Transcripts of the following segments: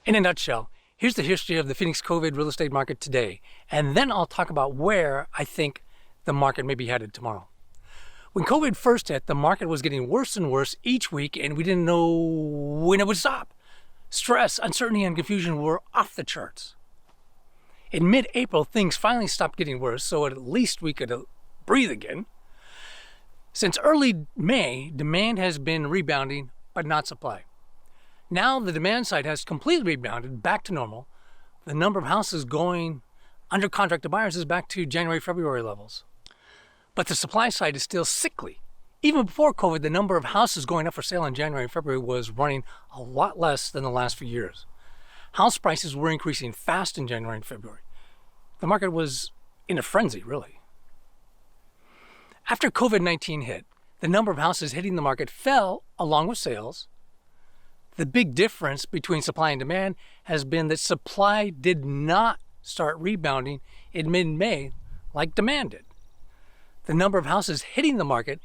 In a nutshell, here's the history of the Phoenix COVID real estate market today, and then I'll talk about where I think the market may be headed tomorrow. When COVID first hit, the market was getting worse and worse each week, and we didn't know when it would stop. Stress, uncertainty, and confusion were off the charts. In mid-April, things finally stopped getting worse, so at least we could breathe again. Since early May, demand has been rebounding, but not supply. Now the demand side has completely rebounded back to normal. The number of houses going under contract to buyers is back to January, February levels. But the supply side is still sickly. Even before COVID, the number of houses going up for sale in January and February was running a lot less than the last few years. House prices were increasing fast in January and February. The market was in a frenzy, really. After COVID-19 hit, the number of houses hitting the market fell along with sales. The big difference between supply and demand has been that supply did not start rebounding in mid-May like demand did. The number of houses hitting the market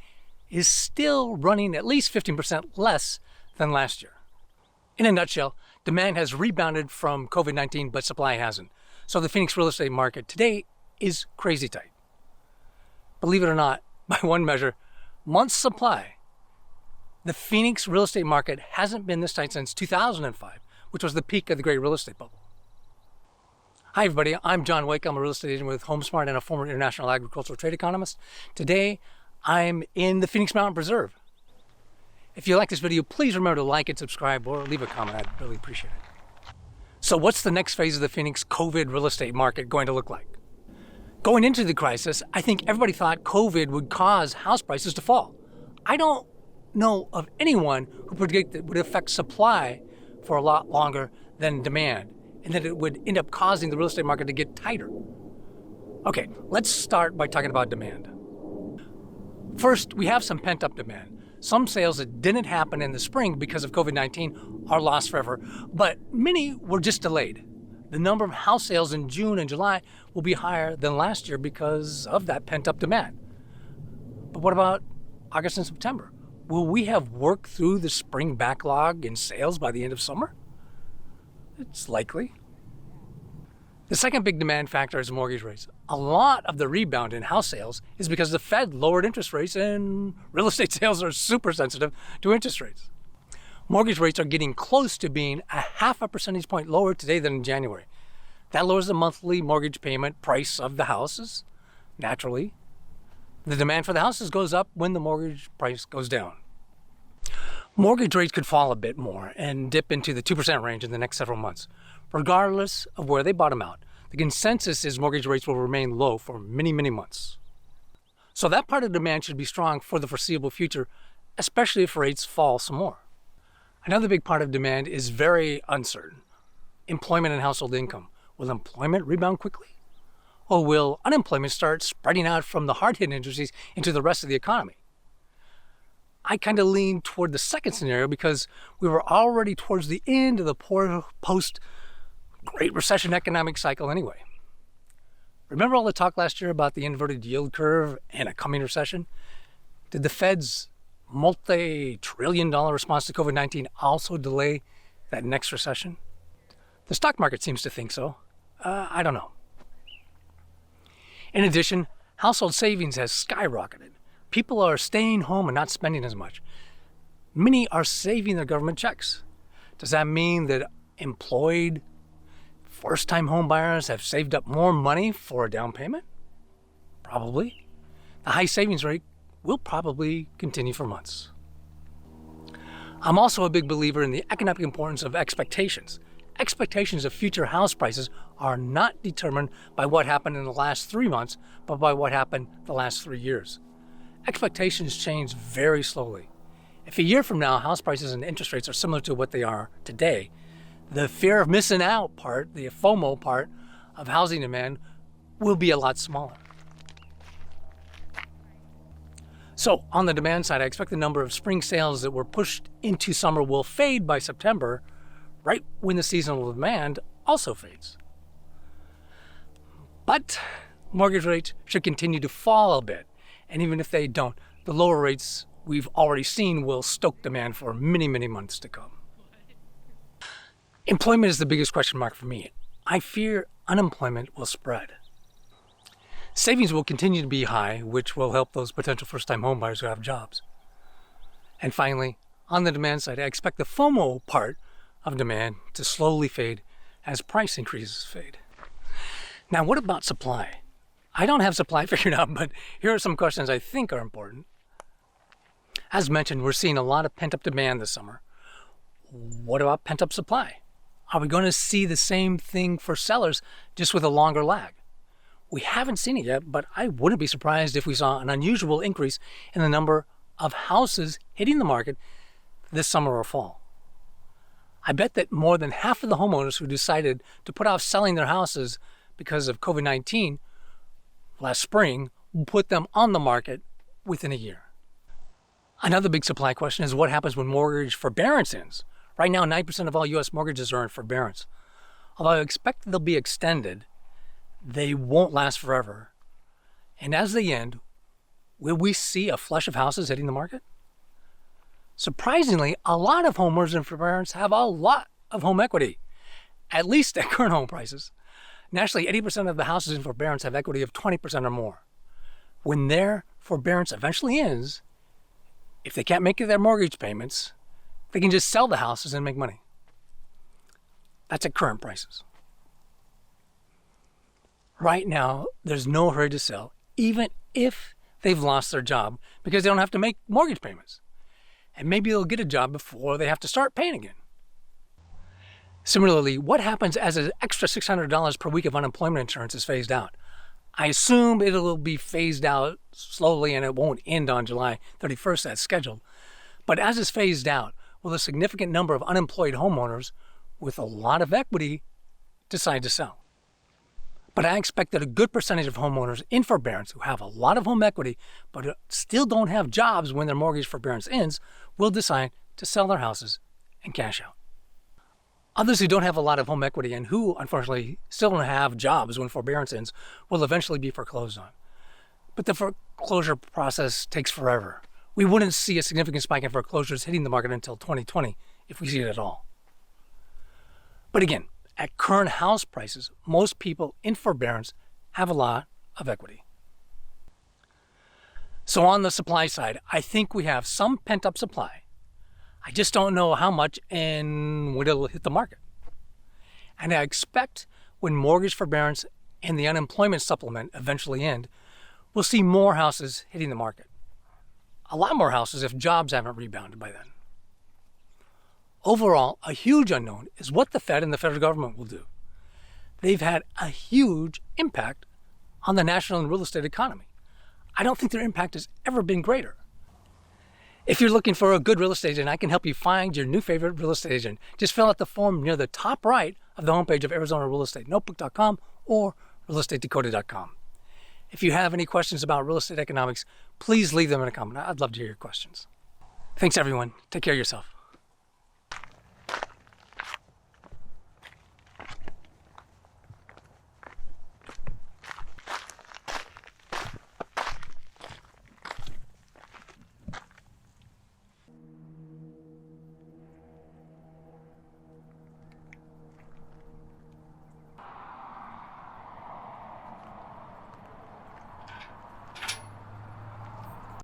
is still running at least 15% less than last year. In a nutshell, demand has rebounded from COVID-19, but supply hasn't. So the Phoenix real estate market today is crazy tight. Believe it or not, by one measure, months supply, the Phoenix real estate market hasn't been this tight since 2005, which was the peak of the great real estate bubble. Hi everybody, I'm John Wake. I'm a real estate agent with HomeSmart and a former international agricultural trade economist. Today, I'm in the Phoenix Mountain Preserve. If you like this video, please remember to like and subscribe or leave a comment. I'd really appreciate it. So what's the next phase of the Phoenix COVID real estate market going to look like? Going into the crisis, I think everybody thought COVID would cause house prices to fall. I don't know of anyone who predicted it would affect supply for a lot longer than demand, and that it would end up causing the real estate market to get tighter. Okay, let's start by talking about demand. First, we have some pent-up demand. Some sales that didn't happen in the spring because of COVID-19 are lost forever, but many were just delayed. The number of house sales in June and July will be higher than last year because of that pent-up demand. But what about August and September? Will we have worked through the spring backlog in sales by the end of summer? It's likely. The second big demand factor is mortgage rates. A lot of the rebound in house sales is because the Fed lowered interest rates and real estate sales are super sensitive to interest rates. Mortgage rates are getting close to being a 0.5 percentage point lower today than in January. That lowers the monthly mortgage payment price of the houses, naturally. The demand for the houses goes up when the mortgage price goes down. Mortgage rates could fall a bit more and dip into the 2% range in the next several months. Regardless of where they bottom out, the consensus is mortgage rates will remain low for many, many months. So that part of demand should be strong for the foreseeable future, especially if rates fall some more. Another big part of demand is very uncertain. Employment and household income. Will employment rebound quickly? Or will unemployment start spreading out from the hard-hit industries into the rest of the economy? I kind of lean toward the second scenario because we were already towards the end of the post-Great Recession economic cycle anyway. Remember all the talk last year about the inverted yield curve and a coming recession? Did the Fed's multi-trillion-dollar response to COVID-19 also delay that next recession? The stock market seems to think so. I don't know. In addition, household savings has skyrocketed. People are staying home and not spending as much. Many are saving their government checks. Does that mean that employed first-time home buyers have saved up more money for a down payment? Probably. The high savings rate will probably continue for months. I'm also a big believer in the economic importance of expectations. Expectations of future house prices are not determined by what happened in the last 3 months, but by what happened the last 3 years. Expectations change very slowly. If a year from now, house prices and interest rates are similar to what they are today, the fear of missing out part, the FOMO part of housing demand will be a lot smaller. So on the demand side, I expect the number of spring sales that were pushed into summer will fade by September, right when the seasonal demand also fades. But mortgage rates should continue to fall a bit. And even if they don't, the lower rates we've already seen will stoke demand for many, many months to come. Employment is the biggest question mark for me. I fear unemployment will spread. Savings will continue to be high, which will help those potential first-time homebuyers who have jobs. And finally, on the demand side, I expect the FOMO part of demand to slowly fade as price increases fade. Now, what about supply? I don't have supply figured out, but here are some questions I think are important. As mentioned, we're seeing a lot of pent-up demand this summer. What about pent-up supply? Are we going to see the same thing for sellers, just with a longer lag? We haven't seen it yet, but I wouldn't be surprised if we saw an unusual increase in the number of houses hitting the market this summer or fall. I bet that more than half of the homeowners who decided to put off selling their houses because of COVID-19 last spring will put them on the market within a year. Another big supply question is what happens when mortgage forbearance ends. Right now, 9% of all U.S. mortgages are in forbearance. Although I expect they'll be extended, they won't last forever. And as they end, will we see a flush of houses hitting the market? Surprisingly, a lot of homeowners in forbearance have a lot of home equity, at least at current home prices. Nationally, 80% of the houses in forbearance have equity of 20% or more. When their forbearance eventually ends, if they can't make their mortgage payments, they can just sell the houses and make money. That's at current prices. Right now, there's no hurry to sell, even if they've lost their job, because they don't have to make mortgage payments. And maybe they'll get a job before they have to start paying again. Similarly, what happens as an extra $600 per week of unemployment insurance is phased out? I assume it'll be phased out slowly and it won't end on July 31st as scheduled. But as it's phased out, will a significant number of unemployed homeowners with a lot of equity decide to sell? But I expect that a good percentage of homeowners in forbearance who have a lot of home equity but still don't have jobs when their mortgage forbearance ends will decide to sell their houses and cash out. Others who don't have a lot of home equity and who, unfortunately, still don't have jobs when forbearance ends will eventually be foreclosed on. But the foreclosure process takes forever. We wouldn't see a significant spike in foreclosures hitting the market until 2020 if we see it at all. But again, at current house prices, most people in forbearance have a lot of equity. So on the supply side, I think we have some pent-up supply. I just don't know how much and when it'll hit the market. And I expect when mortgage forbearance and the unemployment supplement eventually end, we'll see more houses hitting the market. A lot more houses if jobs haven't rebounded by then. Overall, a huge unknown is what the Fed and the federal government will do. They've had a huge impact on the national and real estate economy. I don't think their impact has ever been greater. If you're looking for a good real estate agent, I can help you find your new favorite real estate agent. Just fill out the form near the top right of the homepage of ArizonaRealEstateNotebook.com or realestateDakota.com. If you have any questions about real estate economics, please leave them in a comment. I'd love to hear your questions. Thanks, everyone. Take care of yourself.